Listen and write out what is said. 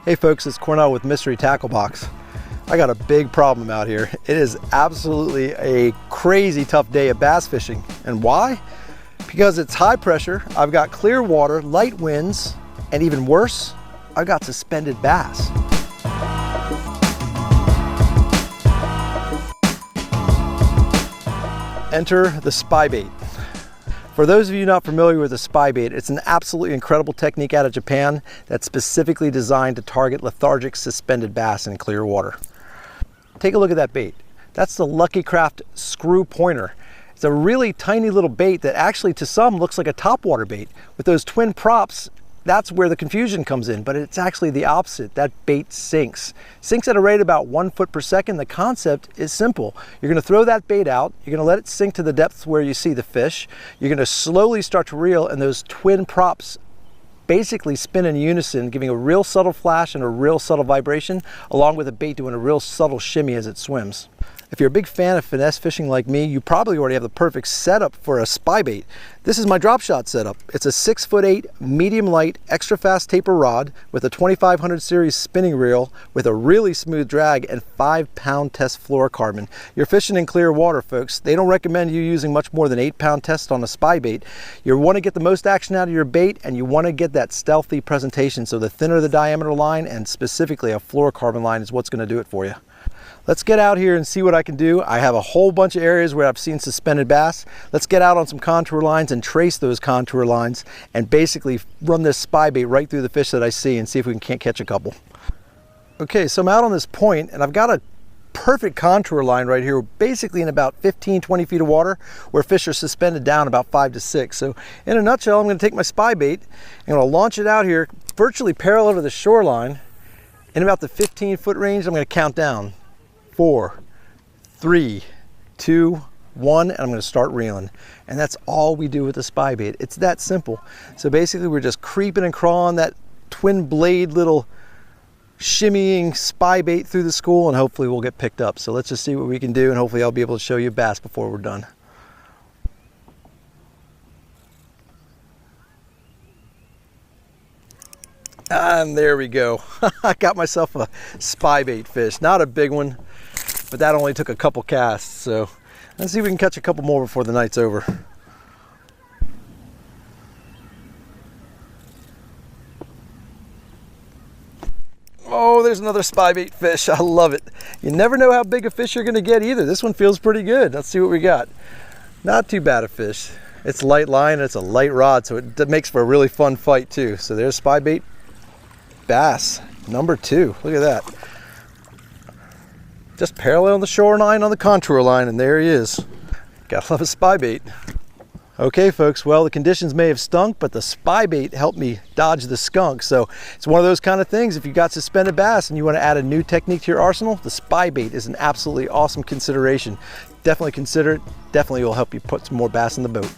Hey folks, it's Cornell with Mystery Tackle Box. I got a big problem out here. It is absolutely a crazy tough day of bass fishing. And why? Because it's high pressure, I've got clear water, light winds, and even worse, I've got suspended bass. Enter the Spybait. For those of you not familiar with the Spybait, it's an absolutely incredible technique out of Japan that's specifically designed to target lethargic suspended bass in clear water. Take a look at that bait. That's the Lucky Craft screw pointer. It's a really tiny little bait that actually to some looks like a topwater bait. With those twin props, that's where the confusion comes in, but it's actually the opposite. That bait sinks. Sinks at a rate about 1 foot per second. The concept is simple. You're gonna throw that bait out, you're gonna let it sink to the depths where you see the fish, you're gonna slowly start to reel, and those twin props basically spin in unison, giving a real subtle flash and a real subtle vibration, along with the bait doing a real subtle shimmy as it swims. If you're a big fan of finesse fishing like me, you probably already have the perfect setup for a Spybait. This is my drop shot setup. It's a 6'8" medium light extra fast taper rod with a 2500 series spinning reel with a really smooth drag and 5-pound test fluorocarbon. You're fishing in clear water, folks. They don't recommend you using much more than 8-pound test on a Spybait. You want to get the most action out of your bait, and you want to get that stealthy presentation. So the thinner the diameter line, and specifically a fluorocarbon line, is what's going to do it for you. Let's get out here and see what I can do. I have a whole bunch of areas where I've seen suspended bass. Let's get out on some contour lines and trace those contour lines and basically run this Spybait right through the fish that I see and see if we can't catch a couple. Okay, so I'm out on this point and I've got a perfect contour line right here, basically in about 15-20 feet of water where fish are suspended down about 5 to 6. So in a nutshell, I'm going to take my Spybait, I'm going to launch it out here virtually parallel to the shoreline. In about the 15-foot range, I'm going to count down. 4, 3, 2, 1, and I'm going to start reeling. And that's all we do with the Spybait. It's that simple. So basically we're just creeping and crawling that twin blade little shimmying Spybait through the school, and hopefully we'll get picked up. So let's just see what we can do, and hopefully I'll be able to show you bass before we're done. And there we go. I got myself a Spybait fish. Not a big one, but that only took a couple casts. So let's see if we can catch a couple more before the night's over. Oh, there's another Spybait fish. I love it. You never know how big a fish you're gonna get either. This one feels pretty good. Let's see what we got. Not too bad a fish. It's light line, it's a light rod, so it makes for a really fun fight too. So there's Spybait bass number 2. Look at that. Just parallel the shoreline on the contour line, and there he is. Gotta love a Spybait. Okay folks, well, the conditions may have stunk, but the Spybait helped me dodge the skunk. So it's one of those kind of things. If you got suspended bass and you want to add a new technique to your arsenal, the Spybait is an absolutely awesome consideration. Definitely consider it. Definitely will help you put some more bass in the boat.